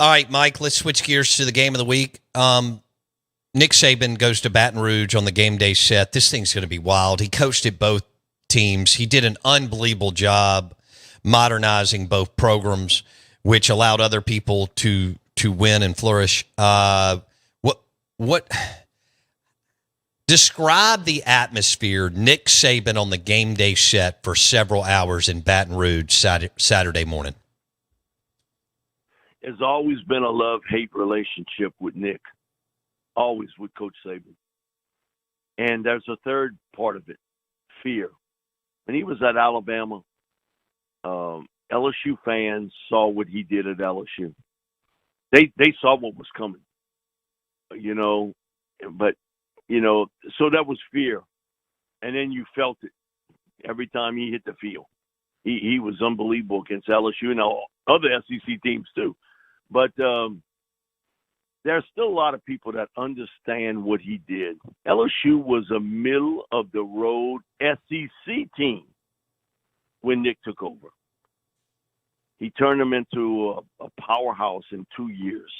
All right, Mike, let's switch gears to the game of the week. Nick Saban goes to Baton Rouge on the game day set. This thing's going to be wild. He coached at both teams. He did an unbelievable job modernizing both programs, which allowed other people to win and flourish. What describe the atmosphere Nick Saban on the game day set for several hours in Baton Rouge Saturday morning? There's always been a love-hate relationship with Nick, always with Coach Saban. And there's a third part of it, fear. When he was at Alabama, LSU fans saw what he did at LSU. They saw what was coming, but, so that was fear. And then you felt it every time he hit the field. He was unbelievable against LSU and other SEC teams too. But there's still a lot of people that understand what he did. LSU was a middle-of-the-road SEC team when Nick took over. He turned them into a powerhouse in 2 years.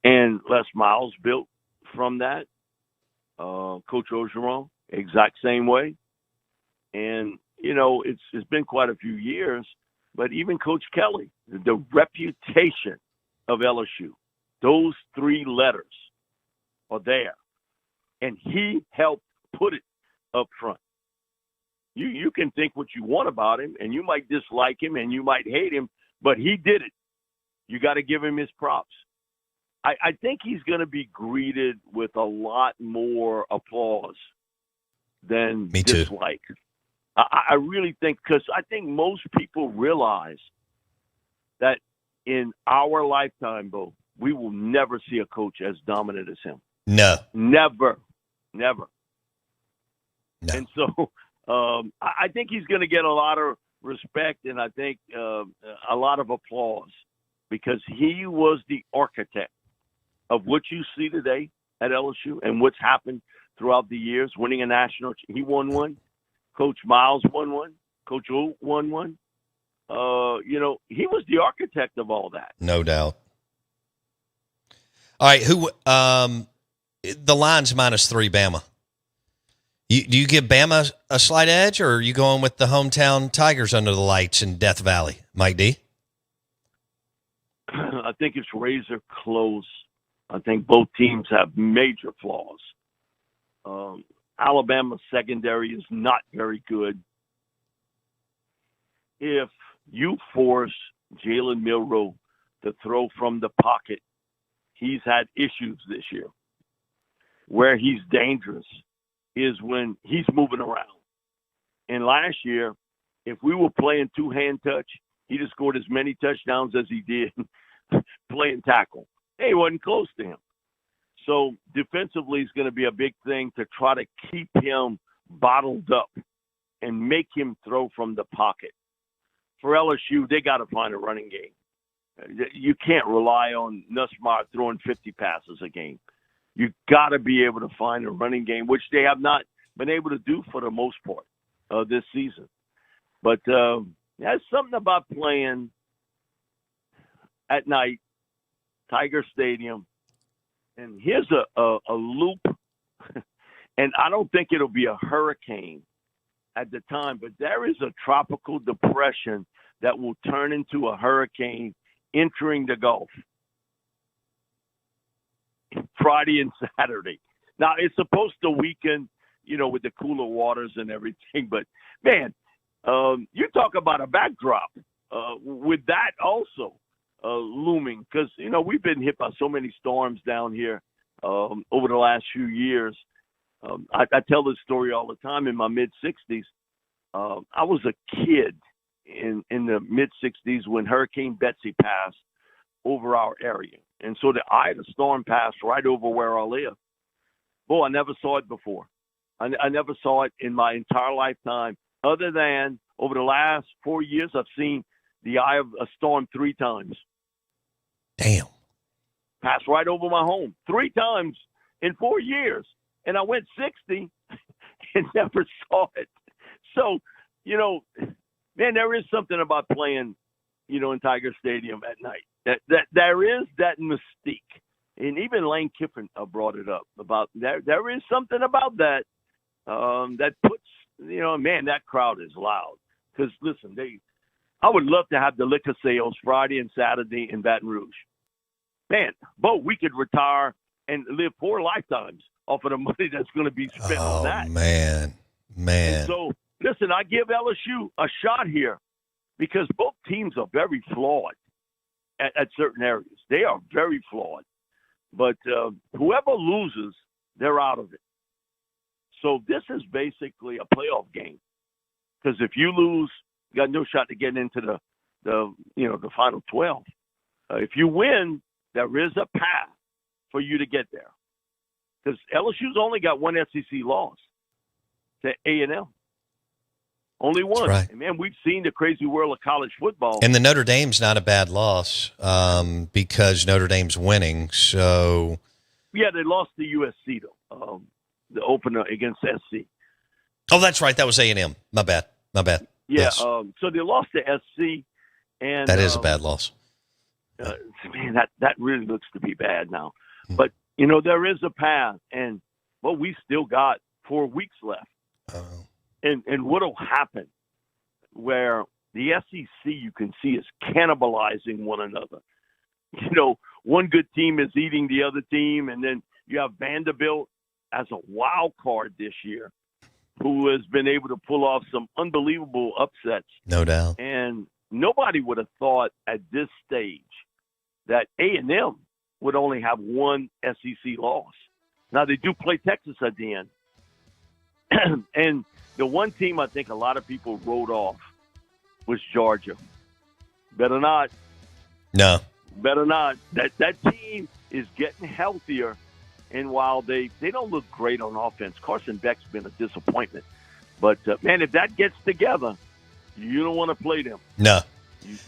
And Les Miles built from that. Coach Orgeron, exact same way. And, it's been quite a few years. But even Coach Kelly, the reputation of LSU, those three letters are there. And he helped put it up front. You can think what you want about him, and you might dislike him, and you might hate him, but he did it. You got to give him his props. I think he's going to be greeted with a lot more applause than dislike. I really think, because I think most people realize that in our lifetime, Bo, we will never see a coach as dominant as him. No. Never. No. And so I think he's going to get a lot of respect and I think a lot of applause because he was the architect of what you see today at LSU and what's happened throughout the years, winning a national. He won one. Coach Miles won one. Coach O won one. He was the architect of all that. No doubt. All right, the line's -3 Bama. Do you give Bama a slight edge, or are you going with the hometown Tigers under the lights in Death Valley, Mike D? I think it's razor close. I think both teams have major flaws. Alabama's secondary is not very good. If you force Jalen Milroe to throw from the pocket, he's had issues this year. Where he's dangerous is when he's moving around. And last year, if we were playing two-hand touch, he'd have scored as many touchdowns as he did playing tackle. He wasn't close to him. So defensively is going to be a big thing to try to keep him bottled up and make him throw from the pocket. For LSU, they got to find a running game. You can't rely on Nussmeier throwing 50 passes a game. You got to be able to find a running game, which they have not been able to do for the most part this season. But there's something about playing at night, Tiger Stadium. And here's a loop, and I don't think it'll be a hurricane at the time, but there is a tropical depression that will turn into a hurricane entering the Gulf Friday and Saturday. Now, it's supposed to weaken, with the cooler waters and everything, but, man, you talk about a backdrop with that also. Looming because we've been hit by so many storms down here over the last few years. I tell this story all the time. In my mid-60s, I was a kid in the mid-60s when Hurricane Betsy passed over our area, and so the eye of the storm passed right over where I live. Boy, I never saw it before. I never saw it in my entire lifetime. Other than over the last 4 years, I've seen the eye of a storm 3 times. Damn. Passed right over my home 3 times in 4 years. And I went 60 and never saw it. So, man, there is something about playing, in Tiger Stadium at night. there is that mystique. And even Lane Kiffin brought it up about there is something about that that puts, man, that crowd is loud. Because, listen, I would love to have the liquor sales Friday and Saturday in Baton Rouge. Man, we could retire and live 4 lifetimes off of the money that's going to be spent on that. Man. And so, listen, I give LSU a shot here because both teams are very flawed at certain areas. They are very flawed. But whoever loses, they're out of it. So this is basically a playoff game. Because if you lose, you got no shot to get into the final 12. If you win, there is a path for you to get there. Because LSU's only got one SEC loss to A&M. Only one. That's right. And, man, we've seen the crazy world of college football. And the Notre Dame's not a bad loss because Notre Dame's winning. So, yeah, they lost to USC, though, the opener against SC. Oh, that's right. That was A&M. My bad. Yeah, yes. So they lost to SC. And that is a bad loss. Man, that really looks to be bad now. But, there is a path. And, we still got 4 weeks left. Oh. And what will happen where the SEC, you can see, is cannibalizing one another. One good team is eating the other team, and then you have Vanderbilt as a wild card this year who has been able to pull off some unbelievable upsets. No doubt. And nobody would have thought at this stage that A&M would only have one SEC loss. Now, they do play Texas at the end. And the one team I think a lot of people wrote off was Georgia. Better not. No. Better not. That team is getting healthier, and while they don't look great on offense, Carson Beck's been a disappointment. But, man, if that gets together, you don't want to play them. No.